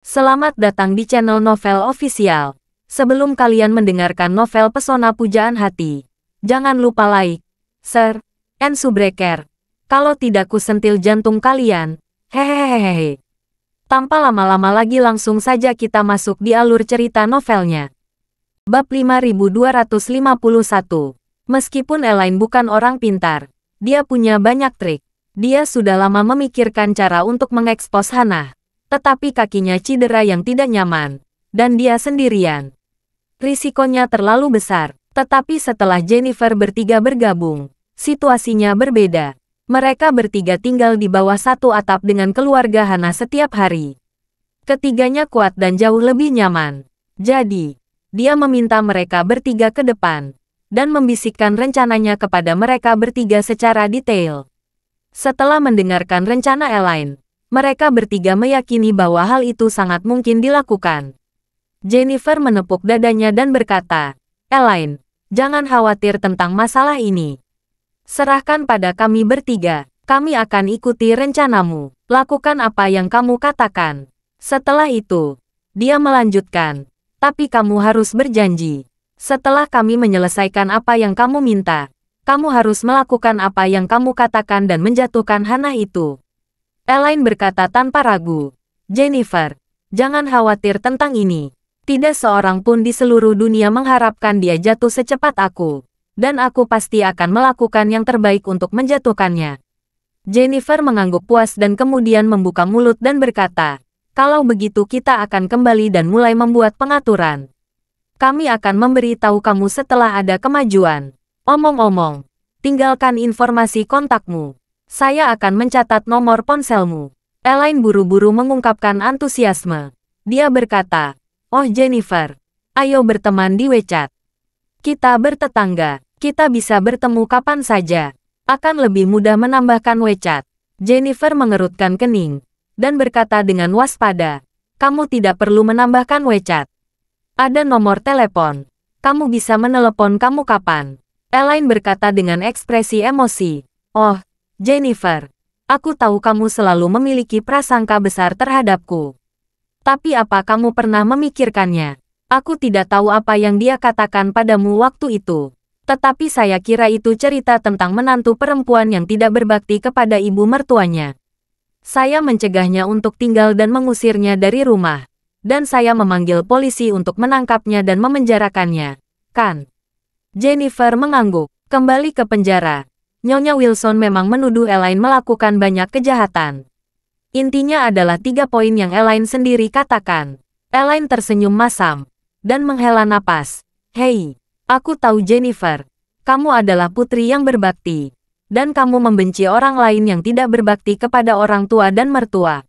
Selamat datang di channel Novel Official. Sebelum kalian mendengarkan novel Pesona Pujaan Hati, jangan lupa like, share, and subscribe. Kalau tidak kusentil jantung kalian. Hehehehe. Tanpa lama-lama lagi langsung saja kita masuk di alur cerita novelnya. Bab 5251. Meskipun Elaine bukan orang pintar, dia punya banyak trik. Dia sudah lama memikirkan cara untuk mengekspos Hannah. Tetapi kakinya cedera yang tidak nyaman, dan dia sendirian. Risikonya terlalu besar, tetapi setelah Jennifer bertiga bergabung, situasinya berbeda. Mereka bertiga tinggal di bawah satu atap dengan keluarga Hannah setiap hari. Ketiganya kuat dan jauh lebih nyaman. Jadi, dia meminta mereka bertiga ke depan, dan membisikkan rencananya kepada mereka bertiga secara detail. Setelah mendengarkan rencana Elaine, mereka bertiga meyakini bahwa hal itu sangat mungkin dilakukan. Jennifer menepuk dadanya dan berkata, "Elaine, jangan khawatir tentang masalah ini. Serahkan pada kami bertiga, kami akan ikuti rencanamu. Lakukan apa yang kamu katakan." Setelah itu, dia melanjutkan, "Tapi kamu harus berjanji. Setelah kami menyelesaikan apa yang kamu minta, kamu harus melakukan apa yang kamu katakan dan menjatuhkan Hannah itu." Elaine berkata tanpa ragu, "Jennifer, jangan khawatir tentang ini. Tidak seorang pun di seluruh dunia mengharapkan dia jatuh secepat aku. Dan aku pasti akan melakukan yang terbaik untuk menjatuhkannya." Jennifer mengangguk puas dan kemudian membuka mulut dan berkata, "Kalau begitu kita akan kembali dan mulai membuat pengaturan. Kami akan memberitahu kamu setelah ada kemajuan. Omong-omong, tinggalkan informasi kontakmu. Saya akan mencatat nomor ponselmu." Elaine buru-buru mengungkapkan antusiasme. Dia berkata, "Oh Jennifer, ayo berteman di WeChat. Kita bertetangga, kita bisa bertemu kapan saja. Akan lebih mudah menambahkan WeChat." Jennifer mengerutkan kening, dan berkata dengan waspada, "Kamu tidak perlu menambahkan WeChat. Ada nomor telepon. Kamu bisa menelepon kamu kapan." Elaine berkata dengan ekspresi emosi, "Oh, Jennifer, aku tahu kamu selalu memiliki prasangka besar terhadapku. Tapi apa kamu pernah memikirkannya? Aku tidak tahu apa yang dia katakan padamu waktu itu. Tetapi saya kira itu cerita tentang menantu perempuan yang tidak berbakti kepada ibu mertuanya. Saya mencegahnya untuk tinggal dan mengusirnya dari rumah. Dan saya memanggil polisi untuk menangkapnya dan memenjarakannya, kan?" Jennifer mengangguk. Kembali ke penjara. Nyonya Wilson memang menuduh Elaine melakukan banyak kejahatan. Intinya adalah 3 poin yang Elaine sendiri katakan. Elaine tersenyum masam dan menghela napas. "Hei, aku tahu Jennifer. Kamu adalah putri yang berbakti. Dan kamu membenci orang lain yang tidak berbakti kepada orang tua dan mertua.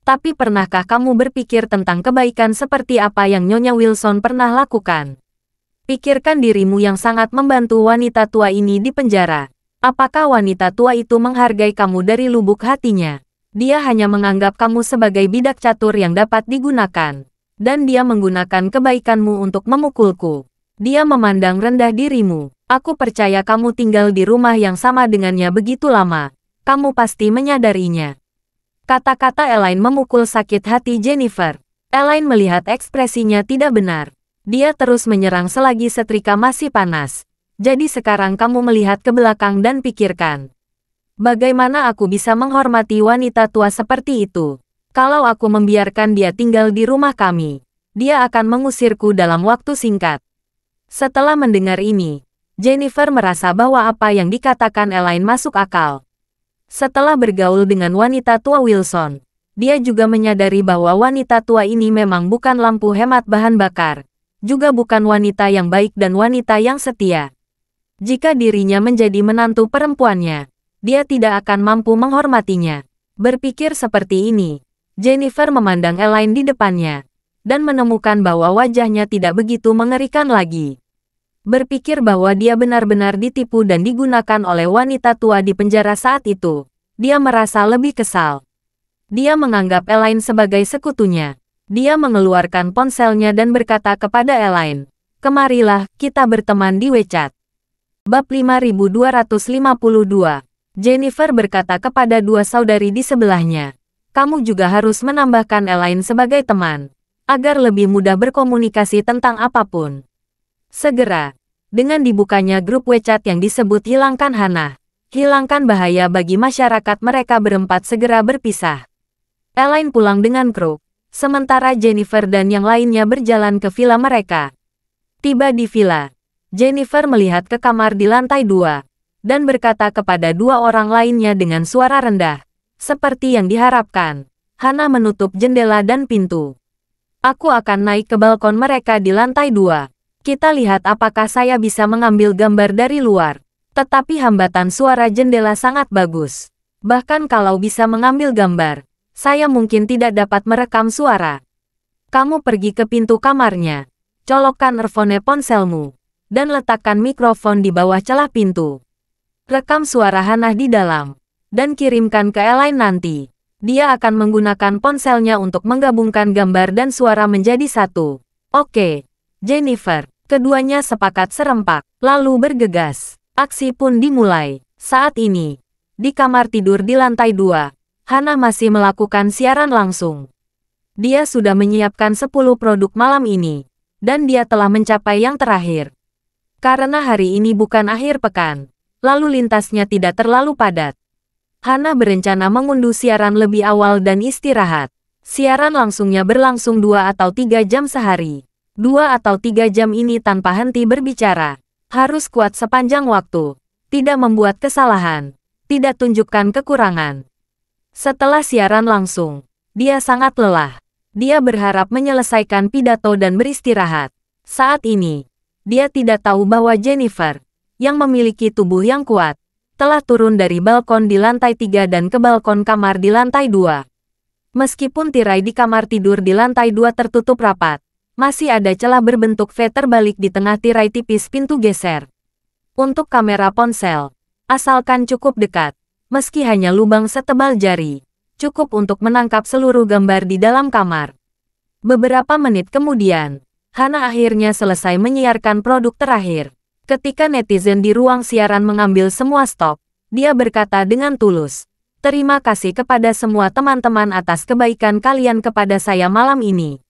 Tapi pernahkah kamu berpikir tentang kebaikan seperti apa yang Nyonya Wilson pernah lakukan? Pikirkan dirimu yang sangat membantu wanita tua ini di penjara. Apakah wanita tua itu menghargai kamu dari lubuk hatinya? Dia hanya menganggap kamu sebagai bidak catur yang dapat digunakan. Dan dia menggunakan kebaikanmu untuk memukulku. Dia memandang rendah dirimu. Aku percaya kamu tinggal di rumah yang sama dengannya begitu lama. Kamu pasti menyadarinya." Kata-kata Elaine memukul sakit hati Jennifer. Elaine melihat ekspresinya tidak benar. Dia terus menyerang selagi setrika masih panas. "Jadi sekarang kamu melihat ke belakang dan pikirkan. Bagaimana aku bisa menghormati wanita tua seperti itu? Kalau aku membiarkan dia tinggal di rumah kami, dia akan mengusirku dalam waktu singkat." Setelah mendengar ini, Jennifer merasa bahwa apa yang dikatakan Elaine masuk akal. Setelah bergaul dengan wanita tua Wilson, dia juga menyadari bahwa wanita tua ini memang bukan lampu hemat bahan bakar, juga bukan wanita yang baik dan wanita yang setia. Jika dirinya menjadi menantu perempuannya, dia tidak akan mampu menghormatinya. Berpikir seperti ini, Jennifer memandang Elaine di depannya, dan menemukan bahwa wajahnya tidak begitu mengerikan lagi. Berpikir bahwa dia benar-benar ditipu dan digunakan oleh wanita tua di penjara saat itu, dia merasa lebih kesal. Dia menganggap Elaine sebagai sekutunya. Dia mengeluarkan ponselnya dan berkata kepada Elaine, "Kemarilah, kita berteman di WeChat." Bab 5252. Jennifer berkata kepada dua saudari di sebelahnya, kamu juga harus menambahkan Elaine sebagai teman, agar lebih mudah berkomunikasi tentang apapun. Segera, dengan dibukanya grup WeChat yang disebut Hilangkan Hana, hilangkan bahaya bagi masyarakat, mereka berempat segera berpisah. Elaine pulang dengan kru, sementara Jennifer dan yang lainnya berjalan ke villa mereka. Tiba di villa, Jennifer melihat ke kamar di lantai 2, dan berkata kepada dua orang lainnya dengan suara rendah, seperti yang diharapkan, Hana menutup jendela dan pintu. Aku akan naik ke balkon mereka di lantai 2. Kita lihat apakah saya bisa mengambil gambar dari luar. Tetapi hambatan suara jendela sangat bagus. Bahkan kalau bisa mengambil gambar, saya mungkin tidak dapat merekam suara. Kamu pergi ke pintu kamarnya, colokkan earphone ponselmu, dan letakkan mikrofon di bawah celah pintu. Rekam suara Hana di dalam, dan kirimkan ke Elaine nanti. Dia akan menggunakan ponselnya untuk menggabungkan gambar dan suara menjadi satu. Oke, Jennifer. Keduanya sepakat serempak, lalu bergegas. Aksi pun dimulai. Saat ini, di kamar tidur di lantai 2, Hana masih melakukan siaran langsung. Dia sudah menyiapkan 10 produk malam ini, dan dia telah mencapai yang terakhir. Karena hari ini bukan akhir pekan, lalu lintasnya tidak terlalu padat. Hana berencana mengunduh siaran lebih awal dan istirahat. Siaran langsungnya berlangsung 2 atau 3 jam sehari. 2 atau 3 jam ini tanpa henti berbicara. Harus kuat sepanjang waktu. Tidak membuat kesalahan. Tidak tunjukkan kekurangan. Setelah siaran langsung, dia sangat lelah. Dia berharap menyelesaikan pidato dan beristirahat. Saat ini, dia tidak tahu bahwa Jennifer, yang memiliki tubuh yang kuat, telah turun dari balkon di lantai 3 dan ke balkon kamar di lantai 2. Meskipun tirai di kamar tidur di lantai 2 tertutup rapat, masih ada celah berbentuk V terbalik di tengah tirai tipis pintu geser. Untuk kamera ponsel, asalkan cukup dekat, meski hanya lubang setebal jari, cukup untuk menangkap seluruh gambar di dalam kamar. Beberapa menit kemudian, Hana akhirnya selesai menyiarkan produk terakhir. Ketika netizen di ruang siaran mengambil semua stok, dia berkata dengan tulus, "Terima kasih kepada semua teman-teman atas kebaikan kalian kepada saya malam ini.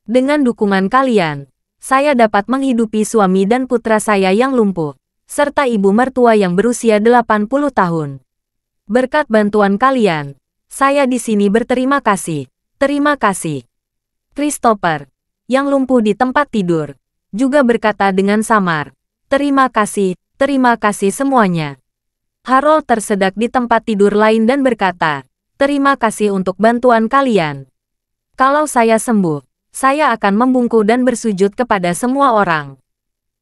Dengan dukungan kalian, saya dapat menghidupi suami dan putra saya yang lumpuh, serta ibu mertua yang berusia 80 tahun. Berkat bantuan kalian, saya di sini berterima kasih. Terima kasih." Christopher, yang lumpuh di tempat tidur, juga berkata dengan samar, terima kasih semuanya." Harold tersedak di tempat tidur lain dan berkata, "Terima kasih untuk bantuan kalian. Kalau saya sembuh, saya akan membungkuk dan bersujud kepada semua orang."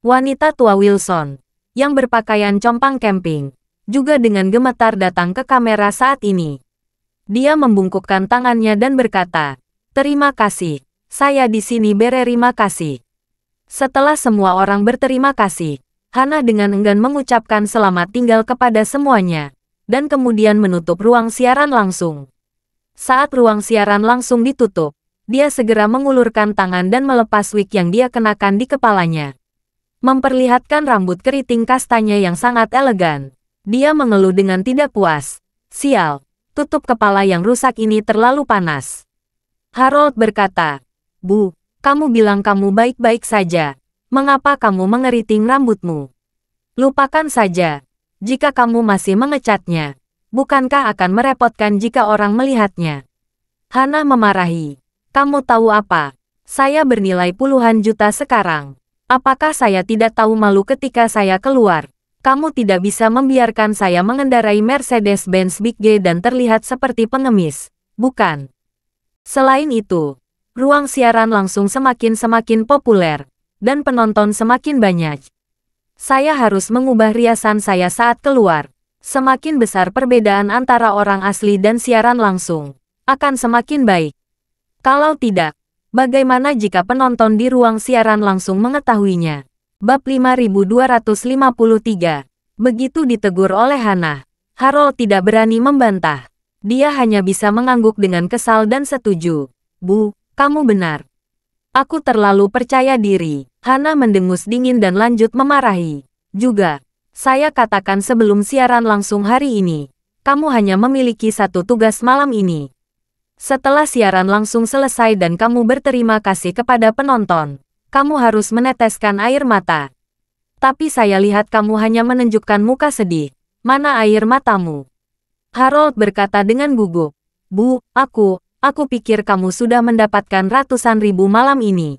Wanita tua Wilson, yang berpakaian compang camping, juga dengan gemetar datang ke kamera saat ini. Dia membungkukkan tangannya dan berkata, "Terima kasih, saya di sini berterima kasih." Setelah semua orang berterima kasih, Hana dengan enggan mengucapkan selamat tinggal kepada semuanya, dan kemudian menutup ruang siaran langsung. Saat ruang siaran langsung ditutup, dia segera mengulurkan tangan dan melepas wig yang dia kenakan di kepalanya. Memperlihatkan rambut keriting kastanya yang sangat elegan. Dia mengeluh dengan tidak puas. "Sial, tutup kepala yang rusak ini terlalu panas." Harold berkata, "Bu, kamu bilang kamu baik-baik saja. Mengapa kamu mengeriting rambutmu? Lupakan saja. Jika kamu masih mengecatnya, bukankah akan merepotkan jika orang melihatnya?" Hana memarahi. "Kamu tahu apa? Saya bernilai puluhan juta sekarang. Apakah saya tidak tahu malu ketika saya keluar? Kamu tidak bisa membiarkan saya mengendarai Mercedes-Benz Big G dan terlihat seperti pengemis, bukan?" Selain itu, ruang siaran langsung semakin populer, dan penonton semakin banyak. Saya harus mengubah riasan saya saat keluar. Semakin besar perbedaan antara orang asli dan siaran langsung, akan semakin baik. Kalau tidak, bagaimana jika penonton di ruang siaran langsung mengetahuinya? Bab 5253. Begitu ditegur oleh Hana, Harold tidak berani membantah. Dia hanya bisa mengangguk dengan kesal dan setuju. "Bu, kamu benar. Aku terlalu percaya diri." Hana mendengus dingin dan lanjut memarahi. "Juga, saya katakan sebelum siaran langsung hari ini, kamu hanya memiliki satu tugas malam ini. Setelah siaran langsung selesai dan kamu berterima kasih kepada penonton, kamu harus meneteskan air mata. Tapi saya lihat kamu hanya menunjukkan muka sedih. Mana air matamu? Harold berkata dengan gugup. Bu, aku pikir kamu sudah mendapatkan ratusan ribu malam ini.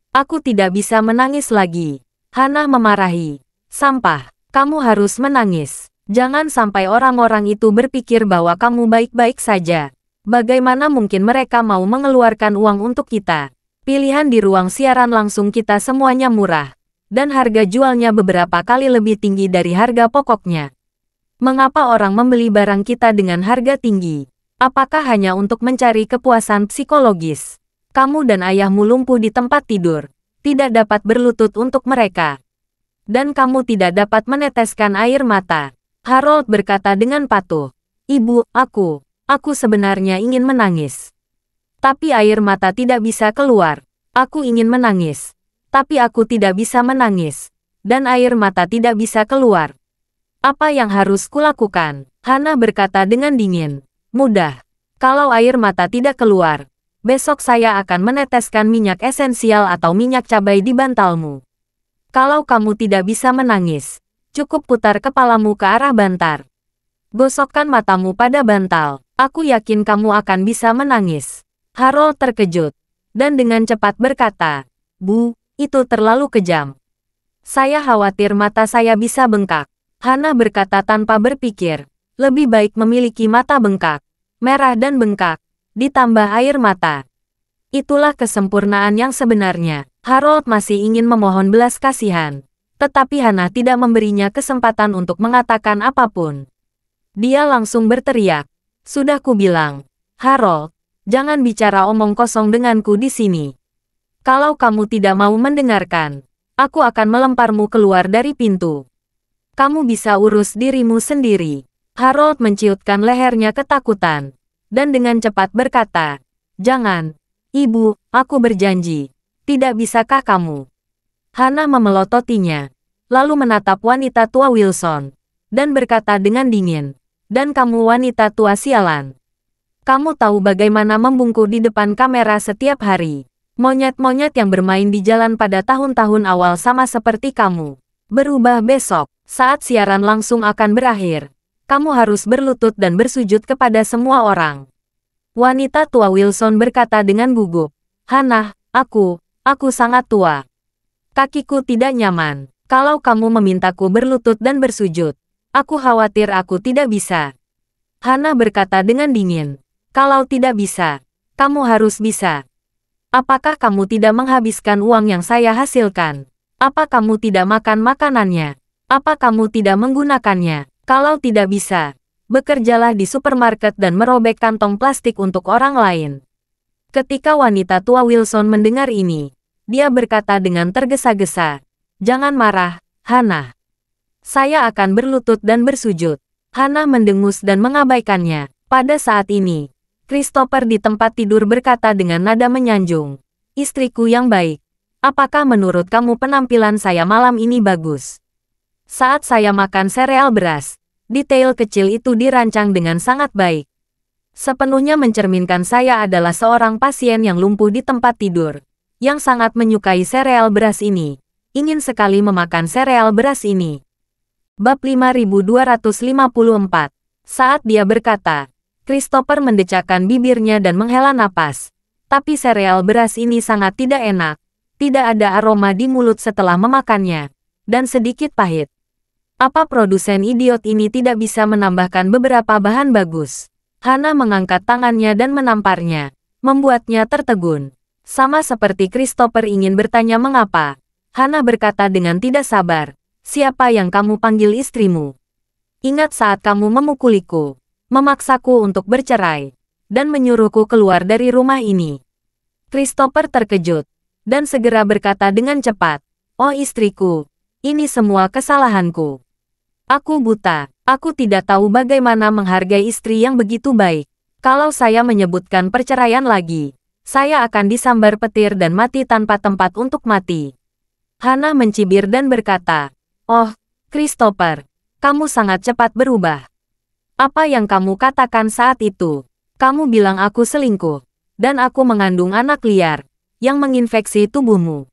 Aku tidak bisa menangis lagi. Hana memarahi. Sampah, kamu harus menangis. Jangan sampai orang-orang itu berpikir bahwa kamu baik-baik saja. Bagaimana mungkin mereka mau mengeluarkan uang untuk kita? Pilihan di ruang siaran langsung kita semuanya murah. Dan harga jualnya beberapa kali lebih tinggi dari harga pokoknya. Mengapa orang membeli barang kita dengan harga tinggi? Apakah hanya untuk mencari kepuasan psikologis? Kamu dan ayahmu lumpuh di tempat tidur. Tidak dapat berlutut untuk mereka. Dan kamu tidak dapat meneteskan air mata. Harold berkata dengan patuh. Ibu, aku sebenarnya ingin menangis. Tapi air mata tidak bisa keluar. Aku ingin menangis. Tapi aku tidak bisa menangis. Dan air mata tidak bisa keluar. Apa yang harus kulakukan? Hana berkata dengan dingin. Mudah. Kalau air mata tidak keluar, besok saya akan meneteskan minyak esensial atau minyak cabai di bantalmu. Kalau kamu tidak bisa menangis, cukup putar kepalamu ke arah bantal. Gosokkan matamu pada bantal. Aku yakin kamu akan bisa menangis. Harold terkejut. Dan dengan cepat berkata, Bu, itu terlalu kejam. Saya khawatir mata saya bisa bengkak. Hana berkata tanpa berpikir. Lebih baik memiliki mata bengkak, merah dan bengkak, ditambah air mata. Itulah kesempurnaan yang sebenarnya. Harold masih ingin memohon belas kasihan. Tetapi Hana tidak memberinya kesempatan untuk mengatakan apapun. Dia langsung berteriak. Sudah kubilang, Harold, jangan bicara omong kosong denganku di sini. Kalau kamu tidak mau mendengarkan, aku akan melemparmu keluar dari pintu. Kamu bisa urus dirimu sendiri. Harold menciutkan lehernya ketakutan. Dan dengan cepat berkata, Jangan, Ibu, aku berjanji. Tidak bisakah kamu? Hana memelototinya. Lalu menatap wanita tua Wilson. Dan berkata dengan dingin. Dan kamu wanita tua sialan. Kamu tahu bagaimana membungkuk di depan kamera setiap hari. Monyet-monyet yang bermain di jalan pada tahun-tahun awal sama seperti kamu. Berubah besok, saat siaran langsung akan berakhir. Kamu harus berlutut dan bersujud kepada semua orang. Wanita tua Wilson berkata dengan gugup. Hana, aku sangat tua. Kakiku tidak nyaman. Kalau kamu memintaku berlutut dan bersujud, aku khawatir aku tidak bisa. Hana berkata dengan dingin. Kalau tidak bisa, kamu harus bisa. Apakah kamu tidak menghabiskan uang yang saya hasilkan? Apa kamu tidak makan makanannya? Apa kamu tidak menggunakannya? Kalau tidak bisa, bekerjalah di supermarket dan merobek kantong plastik untuk orang lain. Ketika wanita tua Wilson mendengar ini, dia berkata dengan tergesa-gesa, Jangan marah, Hana. Saya akan berlutut dan bersujud. Hana mendengus dan mengabaikannya. Pada saat ini, Christopher di tempat tidur berkata dengan nada menyanjung, Istriku yang baik, apakah menurut kamu penampilan saya malam ini bagus? Saat saya makan sereal beras, detail kecil itu dirancang dengan sangat baik. Sepenuhnya mencerminkan saya adalah seorang pasien yang lumpuh di tempat tidur, yang sangat menyukai sereal beras ini, ingin sekali memakan sereal beras ini. Bab 5254. Saat dia berkata, Christopher mendecakkan bibirnya dan menghela napas. Tapi sereal beras ini sangat tidak enak. Tidak ada aroma di mulut setelah memakannya. Dan sedikit pahit. Apa produsen idiot ini tidak bisa menambahkan beberapa bahan bagus? Hana mengangkat tangannya dan menamparnya. Membuatnya tertegun. Sama seperti Christopher ingin bertanya mengapa. Hana berkata dengan tidak sabar. Siapa yang kamu panggil istrimu? Ingat saat kamu memukuliku. Memaksaku untuk bercerai, dan menyuruhku keluar dari rumah ini. Christopher terkejut, dan segera berkata dengan cepat, Oh istriku, ini semua kesalahanku. Aku buta, aku tidak tahu bagaimana menghargai istri yang begitu baik. Kalau saya menyebutkan perceraian lagi, saya akan disambar petir dan mati tanpa tempat untuk mati. Hana mencibir dan berkata, Oh, Christopher, kamu sangat cepat berubah. Apa yang kamu katakan saat itu? Kamu bilang aku selingkuh, dan aku mengandung anak liar, yang menginfeksi tubuhmu.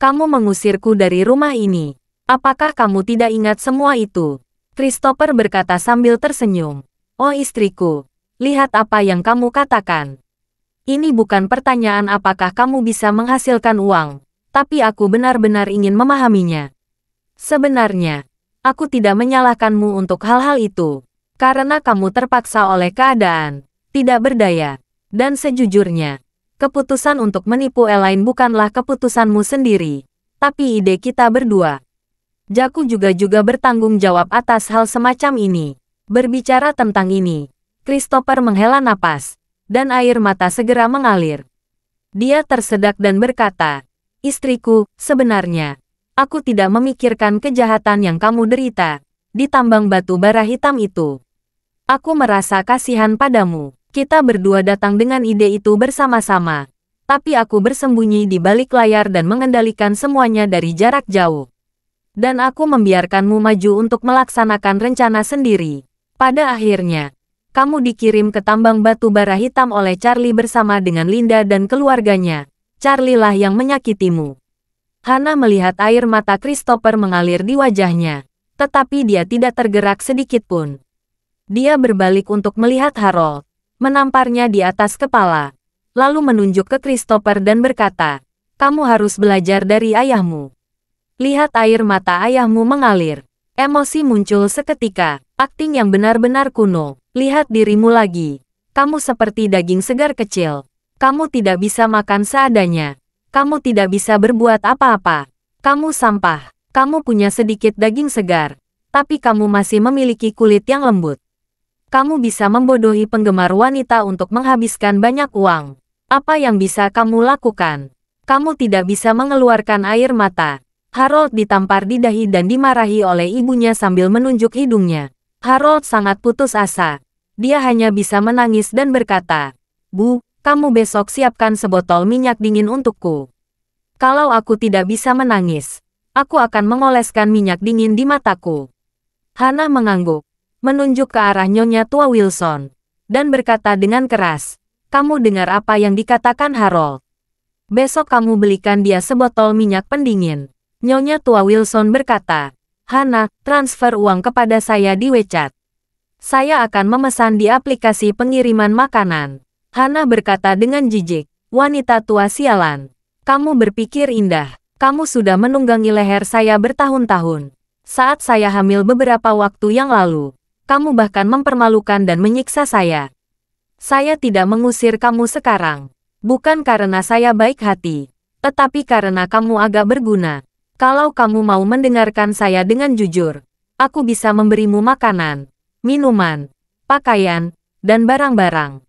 Kamu mengusirku dari rumah ini. Apakah kamu tidak ingat semua itu? Christopher berkata sambil tersenyum. Oh istriku, lihat apa yang kamu katakan. Ini bukan pertanyaan apakah kamu bisa menghasilkan uang, tapi aku benar-benar ingin memahaminya. Sebenarnya, aku tidak menyalahkanmu untuk hal-hal itu, karena kamu terpaksa oleh keadaan, tidak berdaya, dan sejujurnya, keputusan untuk menipu Elaine bukanlah keputusanmu sendiri, tapi ide kita berdua. Jaku juga bertanggung jawab atas hal semacam ini. Berbicara tentang ini, Christopher menghela napas, dan air mata segera mengalir. Dia tersedak dan berkata, istriku, sebenarnya, aku tidak memikirkan kejahatan yang kamu derita, di tambang batu bara hitam itu. Aku merasa kasihan padamu. Kita berdua datang dengan ide itu bersama-sama, tapi aku bersembunyi di balik layar dan mengendalikan semuanya dari jarak jauh. Dan aku membiarkanmu maju untuk melaksanakan rencana sendiri. Pada akhirnya, kamu dikirim ke tambang batu bara hitam oleh Charlie bersama dengan Linda dan keluarganya. Charlie lah yang menyakitimu. Hana melihat air mata Christopher mengalir di wajahnya, tetapi dia tidak tergerak sedikit pun. Dia berbalik untuk melihat Harold, menamparnya di atas kepala, lalu menunjuk ke Christopher dan berkata, kamu harus belajar dari ayahmu. Lihat air mata ayahmu mengalir. Emosi muncul seketika, akting yang benar-benar kuno. Lihat dirimu lagi. Kamu seperti daging segar kecil. Kamu tidak bisa makan seadanya. Kamu tidak bisa berbuat apa-apa. Kamu sampah. Kamu punya sedikit daging segar, tapi kamu masih memiliki kulit yang lembut. Kamu bisa membodohi penggemar wanita untuk menghabiskan banyak uang. Apa yang bisa kamu lakukan? Kamu tidak bisa mengeluarkan air mata. Harold ditampar di dahi dan dimarahi oleh ibunya sambil menunjuk hidungnya. Harold sangat putus asa. Dia hanya bisa menangis dan berkata, Bu, kamu besok siapkan sebotol minyak dingin untukku. Kalau aku tidak bisa menangis, aku akan mengoleskan minyak dingin di mataku. Hana mengangguk, menunjuk ke arah Nyonya Tua Wilson, dan berkata dengan keras, kamu dengar apa yang dikatakan Harold? Besok kamu belikan dia sebotol minyak pendingin. Nyonya Tua Wilson berkata, Hana, transfer uang kepada saya di WeChat. Saya akan memesan di aplikasi pengiriman makanan. Hana berkata dengan jijik, wanita tua sialan. Kamu berpikir indah. Kamu sudah menunggangi leher saya bertahun-tahun. Saat saya hamil beberapa waktu yang lalu, kamu bahkan mempermalukan dan menyiksa saya. Saya tidak mengusir kamu sekarang. Bukan karena saya baik hati, tetapi karena kamu agak berguna. Kalau kamu mau mendengarkan saya dengan jujur, aku bisa memberimu makanan, minuman, pakaian, dan barang-barang.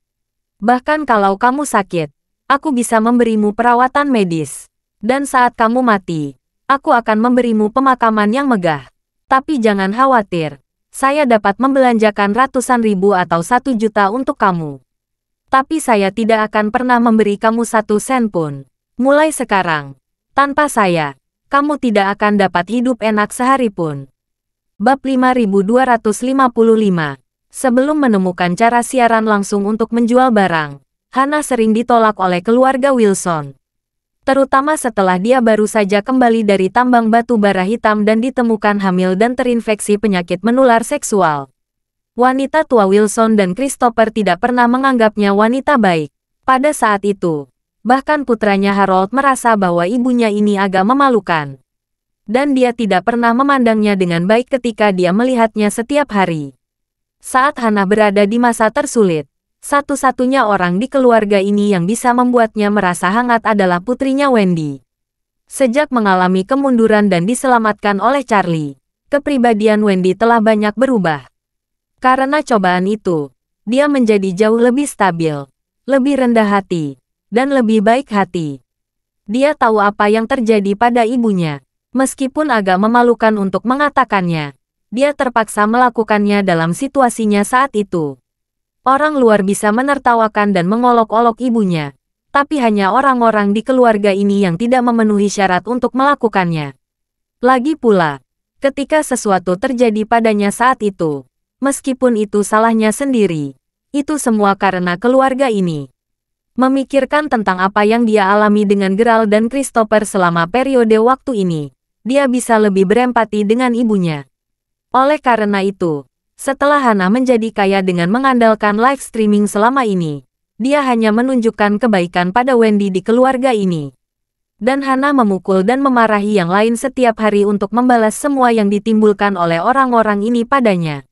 Bahkan kalau kamu sakit, aku bisa memberimu perawatan medis. Dan saat kamu mati, aku akan memberimu pemakaman yang megah. Tapi jangan khawatir, saya dapat membelanjakan ratusan ribu atau 1 juta untuk kamu. Tapi saya tidak akan pernah memberi kamu 1 sen pun. Mulai sekarang, tanpa saya, kamu tidak akan dapat hidup enak sehari pun. Bab 5255. Sebelum menemukan cara siaran langsung untuk menjual barang, Hana sering ditolak oleh keluarga Wilson. Terutama setelah dia baru saja kembali dari tambang batu bara hitam dan ditemukan hamil dan terinfeksi penyakit menular seksual. Wanita tua Wilson dan Christopher tidak pernah menganggapnya wanita baik. Pada saat itu, bahkan putranya Harold merasa bahwa ibunya ini agak memalukan. Dan dia tidak pernah memandangnya dengan baik ketika dia melihatnya setiap hari. Saat Hana berada di masa tersulit, satu-satunya orang di keluarga ini yang bisa membuatnya merasa hangat adalah putrinya Wendy. Sejak mengalami kemunduran dan diselamatkan oleh Charlie, kepribadian Wendy telah banyak berubah. Karena cobaan itu, dia menjadi jauh lebih stabil, lebih rendah hati, dan lebih baik hati. Dia tahu apa yang terjadi pada ibunya. Meskipun agak memalukan untuk mengatakannya, dia terpaksa melakukannya dalam situasinya saat itu. Orang luar bisa menertawakan dan mengolok-olok ibunya, tapi hanya orang-orang di keluarga ini yang tidak memenuhi syarat untuk melakukannya. Lagi pula, ketika sesuatu terjadi padanya saat itu, meskipun itu salahnya sendiri, Itu semua karena keluarga ini. Memikirkan tentang apa yang dia alami dengan Geralt dan Christopher selama periode waktu ini, dia bisa lebih berempati dengan ibunya. Oleh karena itu, setelah Hana menjadi kaya dengan mengandalkan live streaming selama ini, dia hanya menunjukkan kebaikan pada Wendy di keluarga ini. Dan Hana memukul dan memarahi yang lain setiap hari untuk membalas semua yang ditimbulkan oleh orang-orang ini padanya.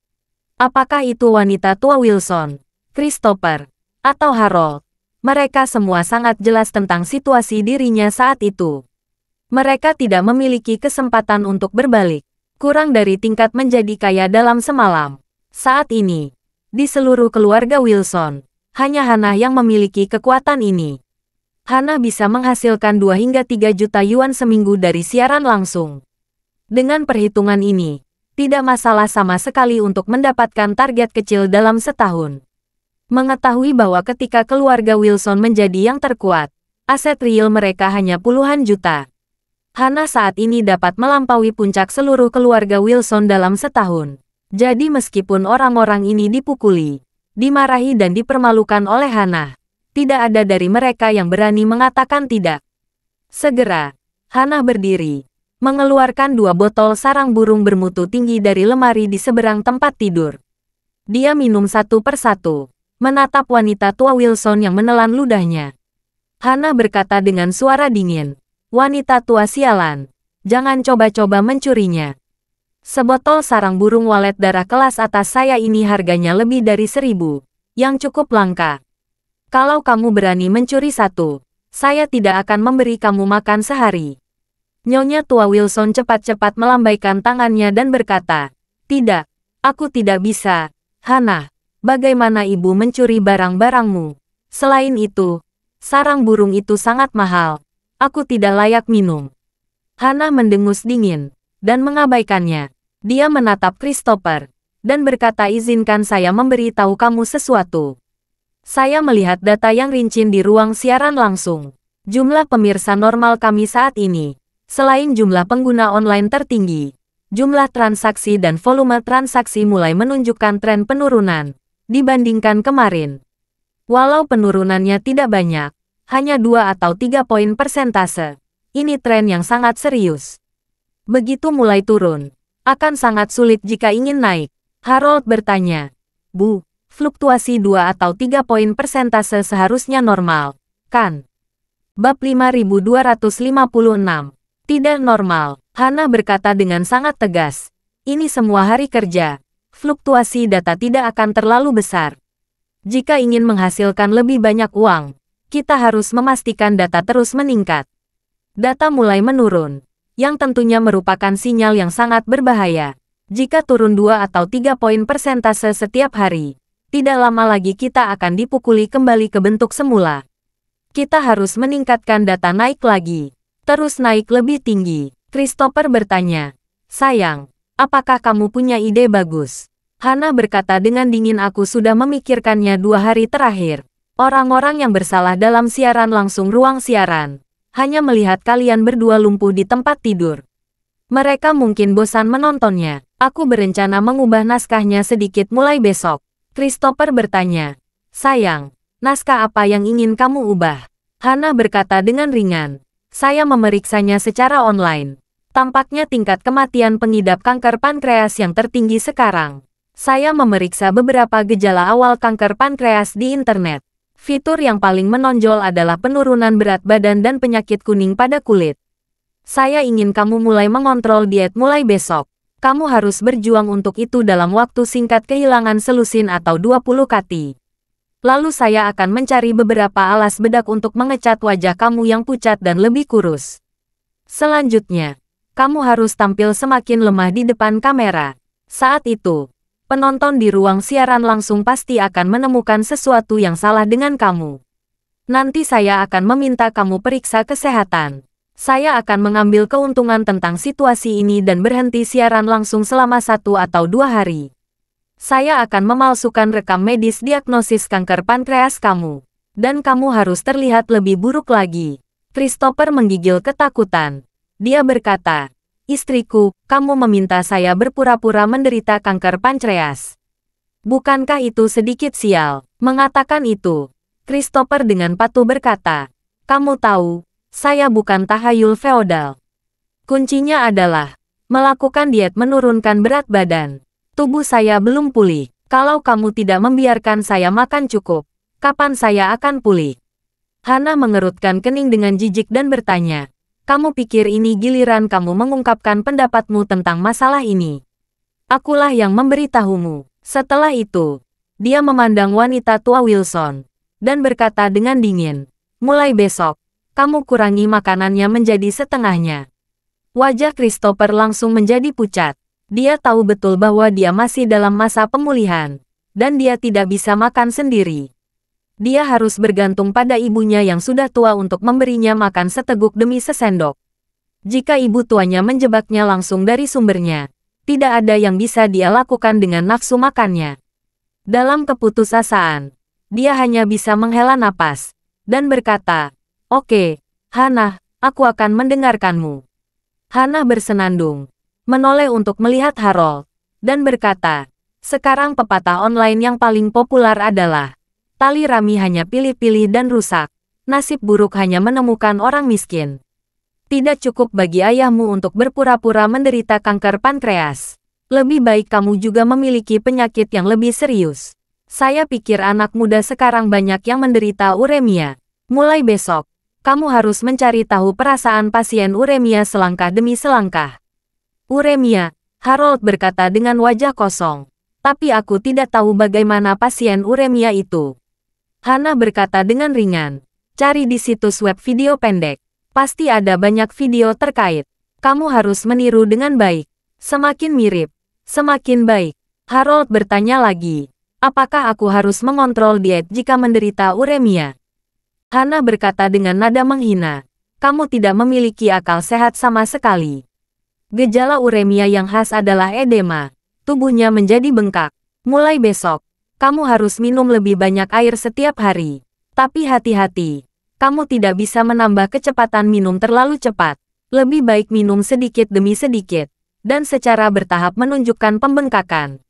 Apakah itu wanita tua Wilson, Christopher, atau Harold? Mereka semua sangat jelas tentang situasi dirinya saat itu. Mereka tidak memiliki kesempatan untuk berbalik, kurang dari tingkat menjadi kaya dalam semalam. Saat ini, di seluruh keluarga Wilson, hanya Hana yang memiliki kekuatan ini. Hana bisa menghasilkan 2 hingga 3 juta yuan seminggu dari siaran langsung. Dengan perhitungan ini, tidak masalah sama sekali untuk mendapatkan target kecil dalam setahun. Mengetahui bahwa ketika keluarga Wilson menjadi yang terkuat, aset real mereka hanya puluhan juta. Hana saat ini dapat melampaui puncak seluruh keluarga Wilson dalam setahun. Jadi meskipun orang-orang ini dipukuli, dimarahi dan dipermalukan oleh Hana, tidak ada dari mereka yang berani mengatakan tidak. Segera, Hana berdiri, mengeluarkan 2 botol sarang burung bermutu tinggi dari lemari di seberang tempat tidur. Dia minum satu persatu, menatap wanita tua Wilson yang menelan ludahnya. Hana berkata dengan suara dingin, "Wanita tua sialan, jangan coba-coba mencurinya. Sebotol sarang burung walet darah kelas atas saya ini harganya lebih dari 1.000, yang cukup langka. Kalau kamu berani mencuri satu, saya tidak akan memberi kamu makan sehari." Nyonya tua Wilson cepat-cepat melambaikan tangannya dan berkata, "Tidak, aku tidak bisa. Hana, bagaimana ibu mencuri barang-barangmu? Selain itu, sarang burung itu sangat mahal. Aku tidak layak minum." Hana mendengus dingin, dan mengabaikannya. Dia menatap Christopher, dan berkata, "Izinkan saya memberitahu kamu sesuatu. Saya melihat data yang rinci di ruang siaran langsung. Jumlah pemirsa normal kami saat ini, selain jumlah pengguna online tertinggi, jumlah transaksi dan volume transaksi mulai menunjukkan tren penurunan dibandingkan kemarin. Walau penurunannya tidak banyak, hanya 2 atau 3 poin persentase, ini tren yang sangat serius. Begitu mulai turun, akan sangat sulit jika ingin naik." Harold bertanya, "Bu, fluktuasi 2 atau 3 poin persentase seharusnya normal, kan?" Bab 5256. Tidak normal, Hana berkata dengan sangat tegas. Ini semua hari kerja. Fluktuasi data tidak akan terlalu besar. Jika ingin menghasilkan lebih banyak uang, kita harus memastikan data terus meningkat. Data mulai menurun, yang tentunya merupakan sinyal yang sangat berbahaya. Jika turun 2 atau 3 poin persentase setiap hari, tidak lama lagi kita akan dipukuli kembali ke bentuk semula. Kita harus meningkatkan data naik lagi. Terus naik lebih tinggi. Christopher bertanya, "Sayang, apakah kamu punya ide bagus?" Hana berkata dengan dingin, "Aku sudah memikirkannya 2 hari terakhir. Orang-orang yang bersalah dalam siaran langsung ruang siaran, hanya melihat kalian berdua lumpuh di tempat tidur. Mereka mungkin bosan menontonnya. Aku berencana mengubah naskahnya sedikit mulai besok." Christopher bertanya, "Sayang, naskah apa yang ingin kamu ubah?" Hana berkata dengan ringan, "Saya memeriksanya secara online. Tampaknya tingkat kematian pengidap kanker pankreas yang tertinggi sekarang. Saya memeriksa beberapa gejala awal kanker pankreas di internet. Fitur yang paling menonjol adalah penurunan berat badan dan penyakit kuning pada kulit. Saya ingin kamu mulai mengontrol diet mulai besok. Kamu harus berjuang untuk itu dalam waktu singkat, kehilangan selusin atau 20 kati. Lalu saya akan mencari beberapa alas bedak untuk mengecat wajah kamu yang pucat dan lebih kurus. Selanjutnya, kamu harus tampil semakin lemah di depan kamera. Saat itu, penonton di ruang siaran langsung pasti akan menemukan sesuatu yang salah dengan kamu. Nanti saya akan meminta kamu periksa kesehatan. Saya akan mengambil keuntungan tentang situasi ini dan berhenti siaran langsung selama 1 atau 2 hari. Saya akan memalsukan rekam medis diagnosis kanker pankreas kamu. Dan kamu harus terlihat lebih buruk lagi." Christopher menggigil ketakutan. Dia berkata, "Istriku, kamu meminta saya berpura-pura menderita kanker pankreas. Bukankah itu sedikit sial?" Mengatakan itu, Christopher dengan patuh berkata, "Kamu tahu, saya bukan tahayul feodal. Kuncinya adalah melakukan diet menurunkan berat badan. Tubuh saya belum pulih. Kalau kamu tidak membiarkan saya makan cukup, kapan saya akan pulih?" Hana mengerutkan kening dengan jijik dan bertanya, "Kamu pikir ini giliran kamu mengungkapkan pendapatmu tentang masalah ini? Akulah yang memberitahumu." Setelah itu, dia memandang wanita tua Wilson dan berkata dengan dingin, "Mulai besok, kamu kurangi makanannya menjadi setengahnya." Wajah Christopher langsung menjadi pucat. Dia tahu betul bahwa dia masih dalam masa pemulihan, dan dia tidak bisa makan sendiri. Dia harus bergantung pada ibunya yang sudah tua untuk memberinya makan seteguk demi sesendok. Jika ibu tuanya menjebaknya langsung dari sumbernya, tidak ada yang bisa dia lakukan dengan nafsu makannya. Dalam keputusasaan, dia hanya bisa menghela napas dan berkata, "Oke, Hana, aku akan mendengarkanmu." Hana bersenandung, menoleh untuk melihat Harold, dan berkata, "Sekarang pepatah online yang paling populer adalah, tali rami hanya pilih-pilih dan rusak, nasib buruk hanya menemukan orang miskin. Tidak cukup bagi ayahmu untuk berpura-pura menderita kanker pankreas. Lebih baik kamu juga memiliki penyakit yang lebih serius. Saya pikir anak muda sekarang banyak yang menderita uremia. Mulai besok, kamu harus mencari tahu perasaan pasien uremia selangkah demi selangkah." "Uremia," Harold berkata dengan wajah kosong. "Tapi aku tidak tahu bagaimana pasien uremia itu." Hana berkata dengan ringan, "Cari di situs web video pendek. Pasti ada banyak video terkait. Kamu harus meniru dengan baik. Semakin mirip, semakin baik." Harold bertanya lagi, "Apakah aku harus mengontrol diet jika menderita uremia?" Hana berkata dengan nada menghina, "Kamu tidak memiliki akal sehat sama sekali. Gejala uremia yang khas adalah edema. Tubuhnya menjadi bengkak. Mulai besok, kamu harus minum lebih banyak air setiap hari. Tapi hati-hati, kamu tidak bisa menambah kecepatan minum terlalu cepat. Lebih baik minum sedikit demi sedikit, dan secara bertahap menunjukkan pembengkakan.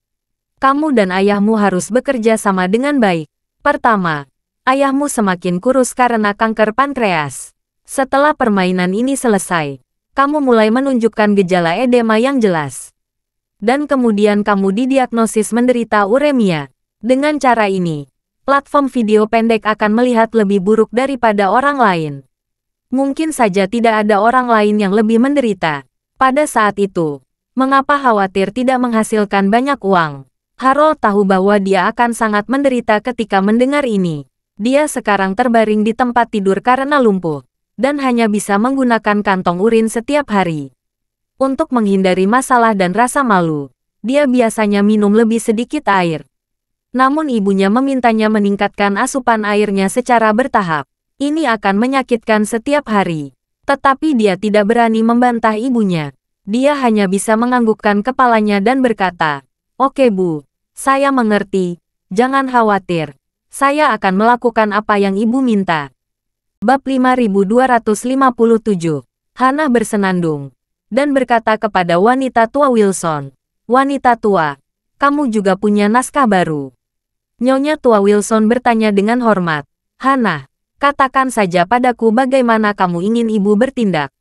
Kamu dan ayahmu harus bekerja sama dengan baik. Pertama, ayahmu semakin kurus karena kanker pankreas. Setelah permainan ini selesai, kamu mulai menunjukkan gejala edema yang jelas. Dan kemudian kamu didiagnosis menderita uremia. Dengan cara ini, platform video pendek akan melihat lebih buruk daripada orang lain. Mungkin saja tidak ada orang lain yang lebih menderita. Pada saat itu, mengapa khawatir tidak menghasilkan banyak uang? Harold tahu bahwa dia akan sangat menderita ketika mendengar ini. Dia sekarang terbaring di tempat tidur karena lumpuh, dan hanya bisa menggunakan kantong urin setiap hari. Untuk menghindari masalah dan rasa malu, dia biasanya minum lebih sedikit air. Namun ibunya memintanya meningkatkan asupan airnya secara bertahap. Ini akan menyakitkan setiap hari. Tetapi dia tidak berani membantah ibunya. Dia hanya bisa menganggukkan kepalanya dan berkata, "Oke Bu, saya mengerti. Jangan khawatir. Saya akan melakukan apa yang ibu minta." Bab 5257. Hana bersenandung dan berkata kepada wanita tua Wilson, "Wanita tua, kamu juga punya naskah baru?" Nyonya tua Wilson bertanya dengan hormat, "Hana, katakan saja padaku bagaimana kamu ingin ibu bertindak."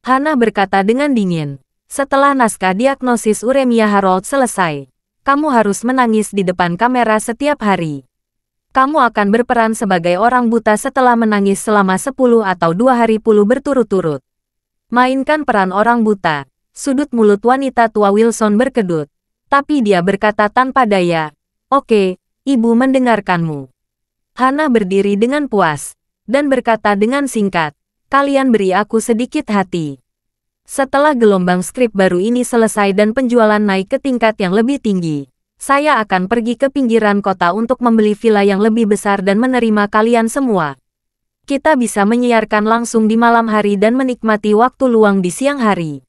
Hana berkata dengan dingin, "Setelah naskah diagnosis uremia Harold selesai, kamu harus menangis di depan kamera setiap hari. Kamu akan berperan sebagai orang buta setelah menangis selama 10 atau 2 hari puluh berturut-turut. Mainkan peran orang buta." Sudut mulut wanita tua Wilson berkedut, tapi dia berkata tanpa daya, "Oke, ibu mendengarkanmu." Hana berdiri dengan puas, dan berkata dengan singkat, "Kalian beri aku sedikit hati." Setelah gelombang skrip baru ini selesai dan penjualan naik ke tingkat yang lebih tinggi, saya akan pergi ke pinggiran kota untuk membeli villa yang lebih besar dan menerima kalian semua. Kita bisa menyiarkan langsung di malam hari dan menikmati waktu luang di siang hari.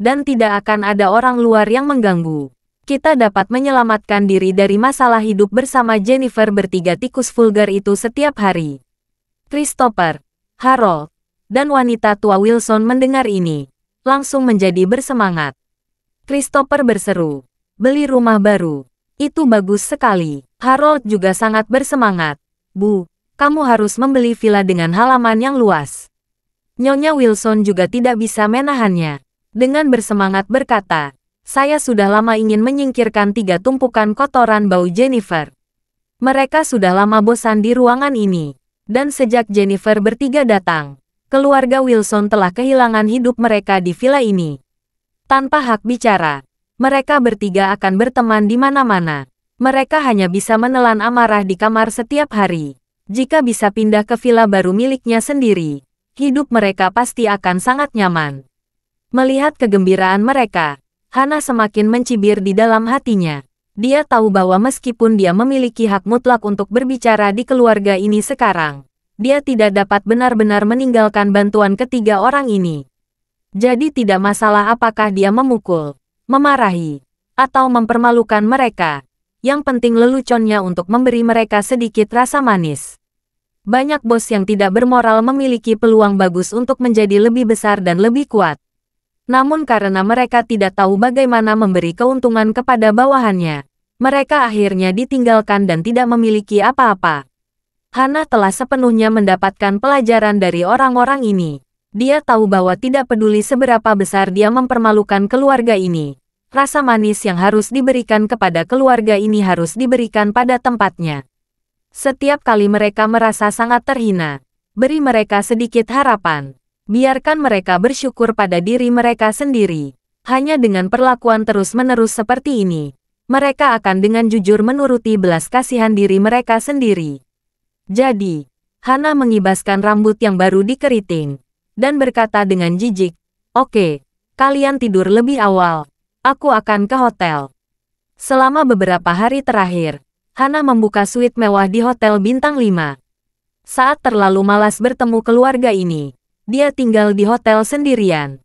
Dan tidak akan ada orang luar yang mengganggu. Kita dapat menyelamatkan diri dari masalah hidup bersama Jennifer bertiga tikus vulgar itu setiap hari. Christopher, Harold, dan wanita tua Wilson mendengar ini, langsung menjadi bersemangat. Christopher berseru, "Beli rumah baru. Itu bagus sekali. Harold juga sangat bersemangat. Bu, kamu harus membeli villa dengan halaman yang luas. Nyonya Wilson juga tidak bisa menahannya. Dengan bersemangat berkata, saya sudah lama ingin menyingkirkan 3 tumpukan kotoran bau Jennifer. Mereka sudah lama bosan di ruangan ini. Dan sejak Jennifer bertiga datang, keluarga Wilson telah kehilangan hidup mereka di villa ini. Tanpa hak bicara, mereka bertiga akan berteman di mana-mana. Mereka hanya bisa menelan amarah di kamar setiap hari. Jika bisa pindah ke villa baru miliknya sendiri, hidup mereka pasti akan sangat nyaman. Melihat kegembiraan mereka, Hana semakin mencibir di dalam hatinya. Dia tahu bahwa meskipun dia memiliki hak mutlak untuk berbicara di keluarga ini sekarang, dia tidak dapat benar-benar meninggalkan bantuan ketiga orang ini. Jadi tidak masalah apakah dia memukul, memarahi, atau mempermalukan mereka. Yang penting leluconnya untuk memberi mereka sedikit rasa manis. Banyak bos yang tidak bermoral memiliki peluang bagus untuk menjadi lebih besar dan lebih kuat. Namun karena mereka tidak tahu bagaimana memberi keuntungan kepada bawahannya, mereka akhirnya ditinggalkan dan tidak memiliki apa-apa. Hana telah sepenuhnya mendapatkan pelajaran dari orang-orang ini. Dia tahu bahwa tidak peduli seberapa besar dia mempermalukan keluarga ini, rasa manis yang harus diberikan kepada keluarga ini harus diberikan pada tempatnya. Setiap kali mereka merasa sangat terhina, beri mereka sedikit harapan. Biarkan mereka bersyukur pada diri mereka sendiri. Hanya dengan perlakuan terus-menerus seperti ini, mereka akan dengan jujur menuruti belas kasihan diri mereka sendiri. Jadi, Hana mengibaskan rambut yang baru dikeriting, dan berkata dengan jijik, "Oke, kalian tidur lebih awal. Aku akan ke hotel." Selama beberapa hari terakhir, Hana membuka suite mewah di Hotel Bintang 5. Saat terlalu malas bertemu keluarga ini, dia tinggal di hotel sendirian.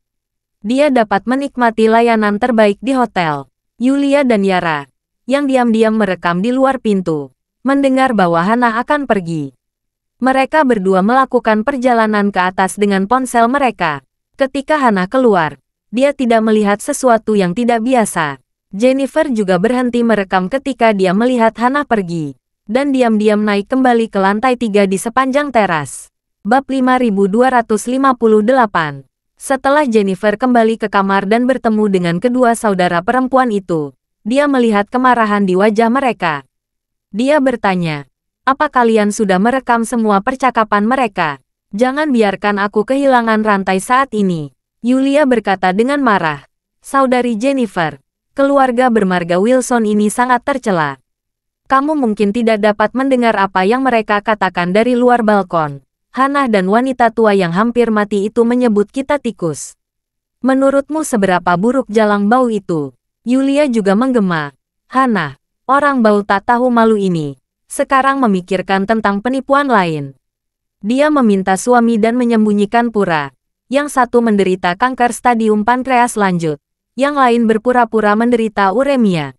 Dia dapat menikmati layanan terbaik di hotel. Yulia dan Yara, yang diam-diam merekam di luar pintu, mendengar bahwa Hana akan pergi. Mereka berdua melakukan perjalanan ke atas dengan ponsel mereka. Ketika Hana keluar, dia tidak melihat sesuatu yang tidak biasa. Jennifer juga berhenti merekam ketika dia melihat Hana pergi, dan diam-diam naik kembali ke lantai 3 di sepanjang teras. Bab 5258. Setelah Jennifer kembali ke kamar dan bertemu dengan kedua saudara perempuan itu, dia melihat kemarahan di wajah mereka. Dia bertanya, "Apa kalian sudah merekam semua percakapan mereka? Jangan biarkan aku kehilangan rantai saat ini." Yulia berkata dengan marah, "Saudari Jennifer, keluarga bermarga Wilson ini sangat tercela. Kamu mungkin tidak dapat mendengar apa yang mereka katakan dari luar balkon. Hana dan wanita tua yang hampir mati itu menyebut kita tikus. Menurutmu seberapa buruk jalang bau itu?" Yulia juga menggema. Hana, orang bau tak tahu malu ini, sekarang memikirkan tentang penipuan lain. Dia meminta suami dan menyembunyikan pura. Yang satu menderita kanker stadium pankreas lanjut, yang lain berpura-pura menderita uremia.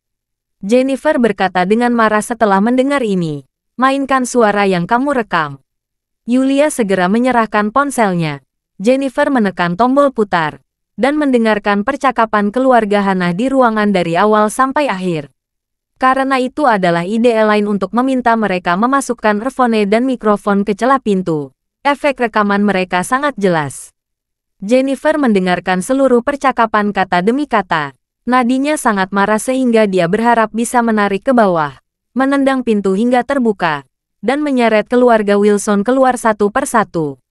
Jennifer berkata dengan marah setelah mendengar ini, "Mainkan suara yang kamu rekam." Yulia segera menyerahkan ponselnya. Jennifer menekan tombol putar, dan mendengarkan percakapan keluarga Hana di ruangan dari awal sampai akhir. Karena itu adalah ide Elaine untuk meminta mereka memasukkan earphone dan mikrofon ke celah pintu. Efek rekaman mereka sangat jelas. Jennifer mendengarkan seluruh percakapan kata demi kata. Nadinya sangat marah sehingga dia berharap bisa menarik ke bawah, menendang pintu hingga terbuka, dan menyeret keluarga Wilson keluar satu persatu.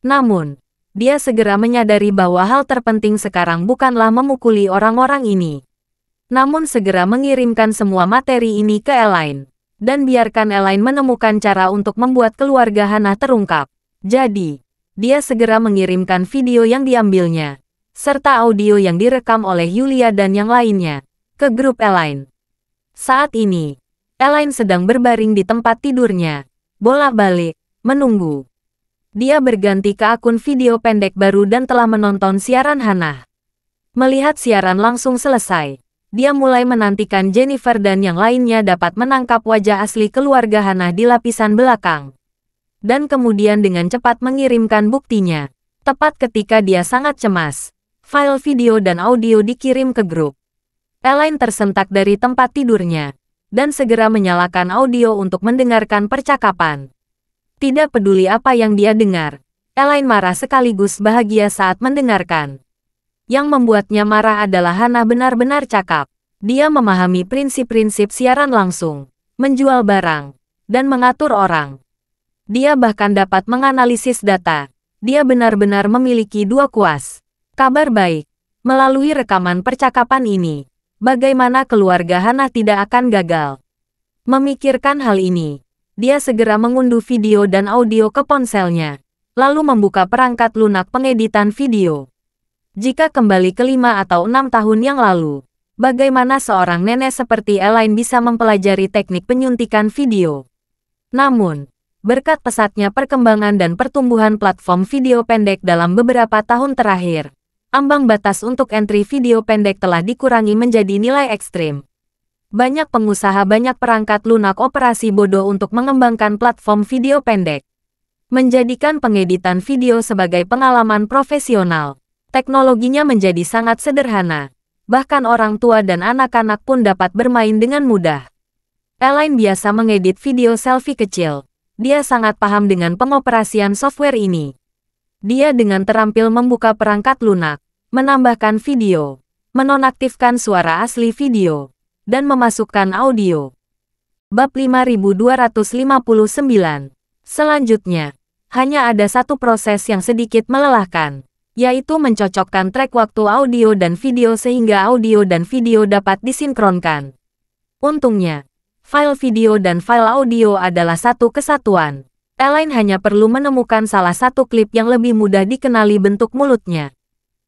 Namun, dia segera menyadari bahwa hal terpenting sekarang bukanlah memukuli orang-orang ini, namun segera mengirimkan semua materi ini ke Elaine, dan biarkan Elaine menemukan cara untuk membuat keluarga Hana terungkap. Jadi, dia segera mengirimkan video yang diambilnya, serta audio yang direkam oleh Yulia dan yang lainnya, ke grup Elaine. Saat ini, Elaine sedang berbaring di tempat tidurnya, bolak-balik, menunggu. Dia berganti ke akun video pendek baru dan telah menonton siaran Hana. Melihat siaran langsung selesai, dia mulai menantikan Jennifer dan yang lainnya dapat menangkap wajah asli keluarga Hana di lapisan belakang. Dan kemudian dengan cepat mengirimkan buktinya. Tepat ketika dia sangat cemas, file video dan audio dikirim ke grup. Elaine tersentak dari tempat tidurnya. dan segera menyalakan audio untuk mendengarkan percakapan. Tidak peduli apa yang dia dengar, Elaine marah sekaligus bahagia saat mendengarkan. Yang membuatnya marah adalah Hana benar-benar cakap. Dia memahami prinsip-prinsip siaran langsung, menjual barang, dan mengatur orang. Dia bahkan dapat menganalisis data. Dia benar-benar memiliki dua kuas. Kabar baik, melalui rekaman percakapan ini, bagaimana keluarga Hana tidak akan gagal. Memikirkan hal ini, dia segera mengunduh video dan audio ke ponselnya, lalu membuka perangkat lunak pengeditan video. Jika kembali ke 5 atau 6 tahun yang lalu, bagaimana seorang nenek seperti Elaine bisa mempelajari teknik penyuntikan video? Namun, berkat pesatnya perkembangan dan pertumbuhan platform video pendek dalam beberapa tahun terakhir, ambang batas untuk entry video pendek telah dikurangi menjadi nilai ekstrim. Banyak pengusaha banyak perangkat lunak operasi bodoh untuk mengembangkan platform video pendek. Menjadikan pengeditan video sebagai pengalaman profesional. Teknologinya menjadi sangat sederhana. Bahkan orang tua dan anak-anak pun dapat bermain dengan mudah. Elaine biasa mengedit video selfie kecil. Dia sangat paham dengan pengoperasian software ini. Dia dengan terampil membuka perangkat lunak, menambahkan video, menonaktifkan suara asli video, dan memasukkan audio. Bab 5259. Selanjutnya, hanya ada satu proses yang sedikit melelahkan, yaitu mencocokkan track waktu audio dan video sehingga audio dan video dapat disinkronkan. Untungnya, file video dan file audio adalah satu kesatuan. Elaine hanya perlu menemukan salah satu klip yang lebih mudah dikenali bentuk mulutnya,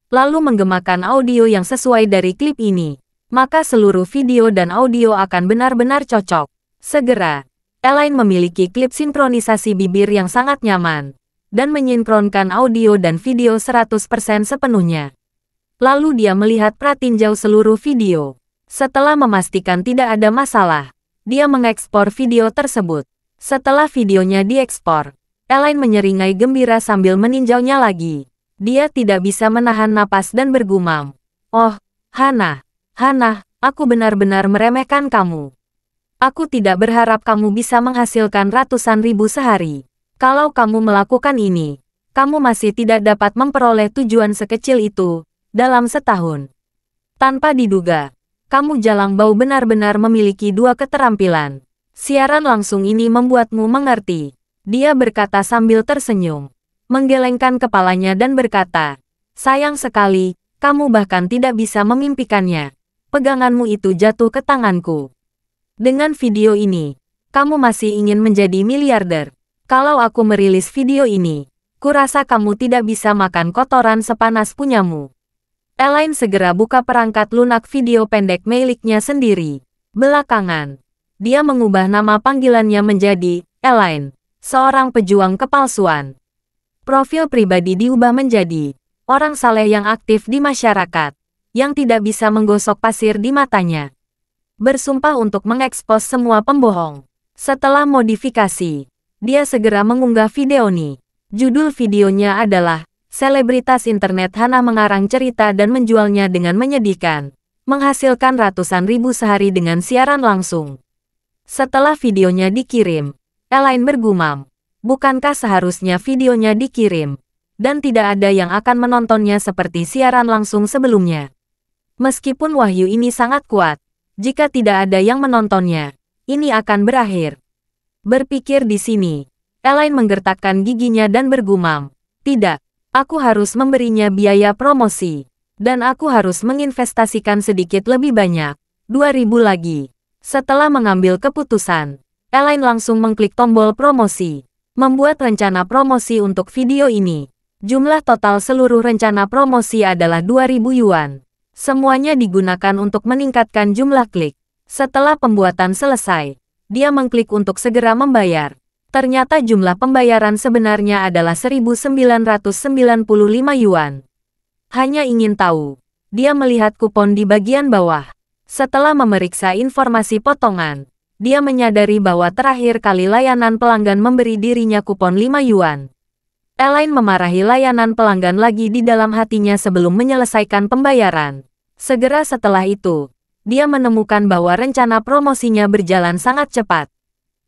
lalu menggemakan audio yang sesuai dari klip ini, maka seluruh video dan audio akan benar-benar cocok. Segera, Elaine memiliki klip sinkronisasi bibir yang sangat nyaman, dan menyinkronkan audio dan video 100% sepenuhnya. Lalu dia melihat pratinjau seluruh video. Setelah memastikan tidak ada masalah, dia mengekspor video tersebut. Setelah videonya diekspor, Elaine menyeringai gembira sambil meninjaunya lagi. Dia tidak bisa menahan napas dan bergumam, "Oh, Hana, aku benar-benar meremehkan kamu. Aku tidak berharap kamu bisa menghasilkan ratusan ribu sehari. Kalau kamu melakukan ini, kamu masih tidak dapat memperoleh tujuan sekecil itu dalam setahun." Tanpa diduga, kamu Jalang Bau benar-benar memiliki dua keterampilan. Siaran langsung ini membuatmu mengerti. Dia berkata sambil tersenyum, menggelengkan kepalanya dan berkata, "Sayang sekali, kamu bahkan tidak bisa memimpikannya. Peganganmu itu jatuh ke tanganku. Dengan video ini, kamu masih ingin menjadi miliarder. Kalau aku merilis video ini, kurasa kamu tidak bisa makan kotoran sepanas punyamu." Elaine segera buka perangkat lunak video pendek miliknya sendiri. Belakangan, dia mengubah nama panggilannya menjadi Elaine, seorang pejuang kepalsuan. Profil pribadi diubah menjadi orang saleh yang aktif di masyarakat, yang tidak bisa menggosok pasir di matanya. Bersumpah untuk mengekspos semua pembohong. Setelah modifikasi, dia segera mengunggah video ini. Judul videonya adalah Selebritas Internet Hana mengarang cerita dan menjualnya dengan menyedihkan, menghasilkan ratusan ribu sehari dengan siaran langsung. Setelah videonya dikirim, Elaine bergumam, bukankah seharusnya videonya dikirim, dan tidak ada yang akan menontonnya seperti siaran langsung sebelumnya. Meskipun wahyu ini sangat kuat, jika tidak ada yang menontonnya, ini akan berakhir. Berpikir di sini, Elaine menggertakkan giginya dan bergumam, "Tidak, aku harus memberinya biaya promosi, dan aku harus menginvestasikan sedikit lebih banyak, 2.000 lagi." Setelah mengambil keputusan, Elaine langsung mengklik tombol promosi, membuat rencana promosi untuk video ini. Jumlah total seluruh rencana promosi adalah 2.000 yuan. Semuanya digunakan untuk meningkatkan jumlah klik. Setelah pembuatan selesai, dia mengklik untuk segera membayar. Ternyata jumlah pembayaran sebenarnya adalah 1.995 yuan. Hanya ingin tahu, dia melihat kupon di bagian bawah. Setelah memeriksa informasi potongan, dia menyadari bahwa terakhir kali layanan pelanggan memberi dirinya kupon 5 yuan. Elaine memarahi layanan pelanggan lagi di dalam hatinya sebelum menyelesaikan pembayaran. Segera setelah itu, dia menemukan bahwa rencana promosinya berjalan sangat cepat.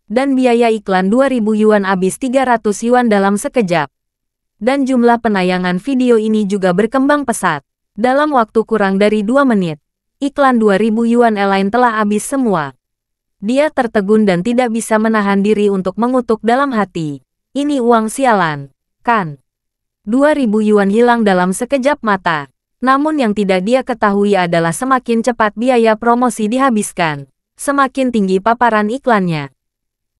Dan biaya iklan 2.000 yuan habis 300 yuan dalam sekejap. Dan jumlah penayangan video ini juga berkembang pesat. Dalam waktu kurang dari 2 menit, iklan 2.000 yuan lain telah habis semua. Dia tertegun dan tidak bisa menahan diri untuk mengutuk dalam hati. Ini uang sialan, kan? 2.000 yuan hilang dalam sekejap mata. Namun yang tidak dia ketahui adalah semakin cepat biaya promosi dihabiskan, semakin tinggi paparan iklannya.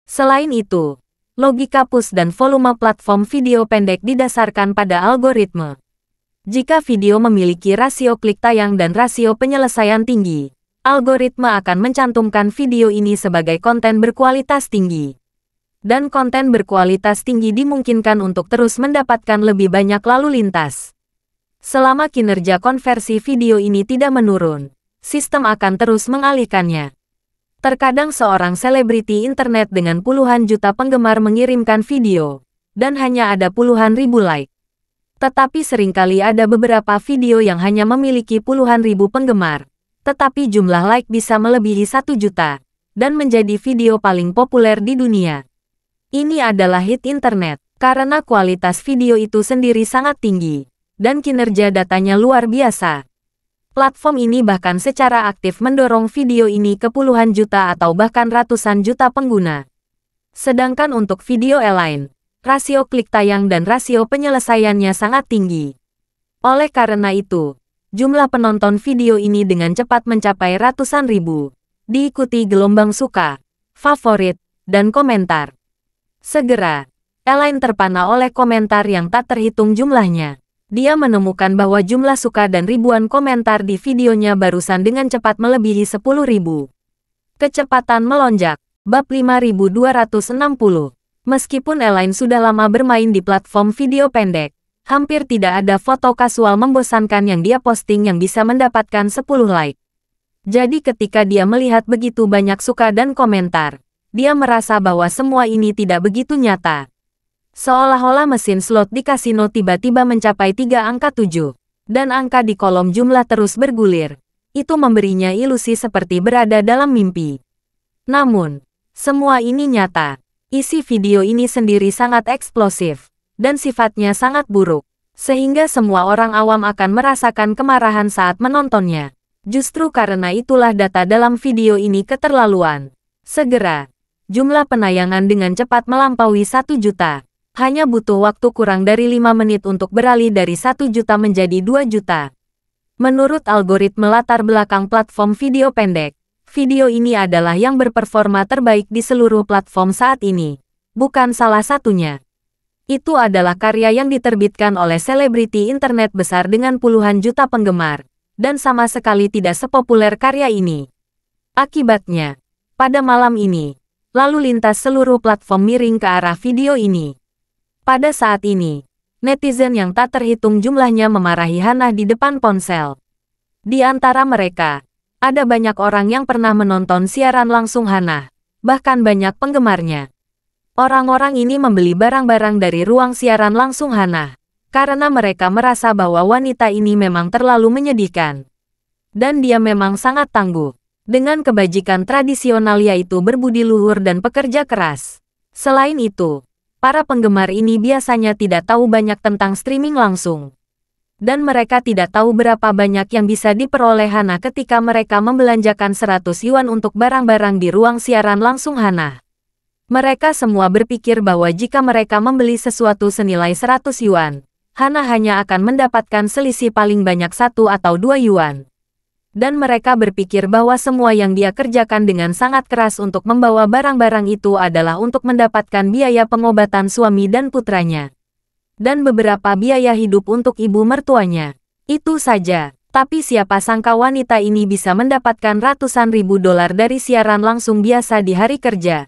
Selain itu, logika push dan volume platform video pendek didasarkan pada algoritma. Jika video memiliki rasio klik tayang dan rasio penyelesaian tinggi, algoritma akan mencantumkan video ini sebagai konten berkualitas tinggi. Dan konten berkualitas tinggi dimungkinkan untuk terus mendapatkan lebih banyak lalu lintas. Selama kinerja konversi video ini tidak menurun, sistem akan terus mengalihkannya. Terkadang seorang selebriti internet dengan puluhan juta penggemar mengirimkan video, dan hanya ada puluhan ribu like. Tetapi seringkali ada beberapa video yang hanya memiliki puluhan ribu penggemar, tetapi jumlah like bisa melebihi 1 juta, dan menjadi video paling populer di dunia. Ini adalah hit internet, karena kualitas video itu sendiri sangat tinggi, dan kinerja datanya luar biasa. Platform ini bahkan secara aktif mendorong video ini ke puluhan juta atau bahkan ratusan juta pengguna. Sedangkan untuk video lain, rasio klik tayang dan rasio penyelesaiannya sangat tinggi. Oleh karena itu, jumlah penonton video ini dengan cepat mencapai ratusan ribu, diikuti gelombang suka, favorit, dan komentar. Segera, Elaine terpana oleh komentar yang tak terhitung jumlahnya. Dia menemukan bahwa jumlah suka dan ribuan komentar di videonya barusan dengan cepat melebihi 10.000. Kecepatan melonjak. Bab 5260. Meskipun Elaine sudah lama bermain di platform video pendek, hampir tidak ada foto kasual membosankan yang dia posting yang bisa mendapatkan 10 like. Jadi ketika dia melihat begitu banyak suka dan komentar, dia merasa bahwa semua ini tidak begitu nyata. Seolah-olah mesin slot di kasino tiba-tiba mencapai 3 angka 7, dan angka di kolom jumlah terus bergulir. Itu memberinya ilusi seperti berada dalam mimpi. Namun, semua ini nyata. Isi video ini sendiri sangat eksplosif, dan sifatnya sangat buruk, sehingga semua orang awam akan merasakan kemarahan saat menontonnya. Justru karena itulah data dalam video ini keterlaluan. Segera, jumlah penayangan dengan cepat melampaui 1 juta. Hanya butuh waktu kurang dari 5 menit untuk beralih dari 1 juta menjadi 2 juta. Menurut algoritma latar belakang platform video pendek, video ini adalah yang berperforma terbaik di seluruh platform saat ini. Bukan salah satunya. Itu adalah karya yang diterbitkan oleh selebriti internet besar dengan puluhan juta penggemar, dan sama sekali tidak sepopuler karya ini. Akibatnya, pada malam ini, lalu lintas seluruh platform miring ke arah video ini. Pada saat ini, netizen yang tak terhitung jumlahnya memarahi Hannah di depan ponsel. Di antara mereka, ada banyak orang yang pernah menonton siaran langsung Hannah, bahkan banyak penggemarnya. Orang-orang ini membeli barang-barang dari ruang siaran langsung Hannah, karena mereka merasa bahwa wanita ini memang terlalu menyedihkan. Dan dia memang sangat tangguh, dengan kebajikan tradisional yaitu berbudi luhur dan pekerja keras. Selain itu, para penggemar ini biasanya tidak tahu banyak tentang streaming langsung. Dan mereka tidak tahu berapa banyak yang bisa diperoleh Hannah ketika mereka membelanjakan 100 yuan untuk barang-barang di ruang siaran langsung Hannah. Mereka semua berpikir bahwa jika mereka membeli sesuatu senilai 100 yuan, Hannah hanya akan mendapatkan selisih paling banyak 1 atau 2 yuan. Dan mereka berpikir bahwa semua yang dia kerjakan dengan sangat keras untuk membawa barang-barang itu adalah untuk mendapatkan biaya pengobatan suami dan putranya. Dan beberapa biaya hidup untuk ibu mertuanya. Itu saja, tapi siapa sangka wanita ini bisa mendapatkan ratusan ribu dolar dari siaran langsung biasa di hari kerja.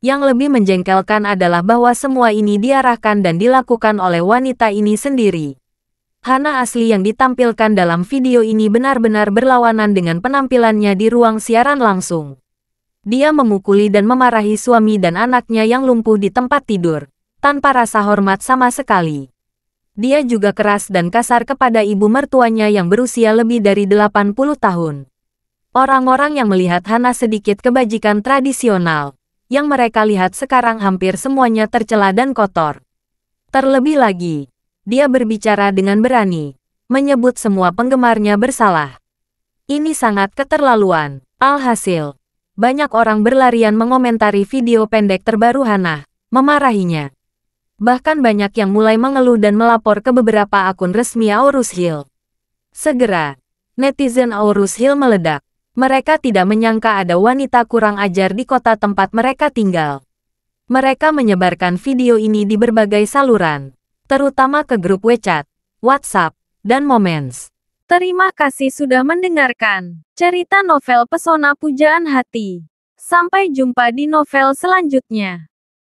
Yang lebih menjengkelkan adalah bahwa semua ini diarahkan dan dilakukan oleh wanita ini sendiri. Hannah asli yang ditampilkan dalam video ini benar-benar berlawanan dengan penampilannya di ruang siaran langsung. Dia memukuli dan memarahi suami dan anaknya yang lumpuh di tempat tidur, tanpa rasa hormat sama sekali. Dia juga keras dan kasar kepada ibu mertuanya yang berusia lebih dari 80 tahun. Orang-orang yang melihat Hana sedikit kebajikan tradisional, yang mereka lihat sekarang hampir semuanya tercela dan kotor. Terlebih lagi, dia berbicara dengan berani, menyebut semua penggemarnya bersalah. Ini sangat keterlaluan. Alhasil, banyak orang berlarian mengomentari video pendek terbaru Hana, memarahinya. Bahkan banyak yang mulai mengeluh dan melapor ke beberapa akun resmi Aurus Hill. Segera, netizen Aurus Hill meledak. Mereka tidak menyangka ada wanita kurang ajar di kota tempat mereka tinggal. Mereka menyebarkan video ini di berbagai saluran, terutama ke grup WeChat, WhatsApp, dan Moments. Terima kasih sudah mendengarkan cerita novel Pesona Pujaan Hati. Sampai jumpa di novel selanjutnya.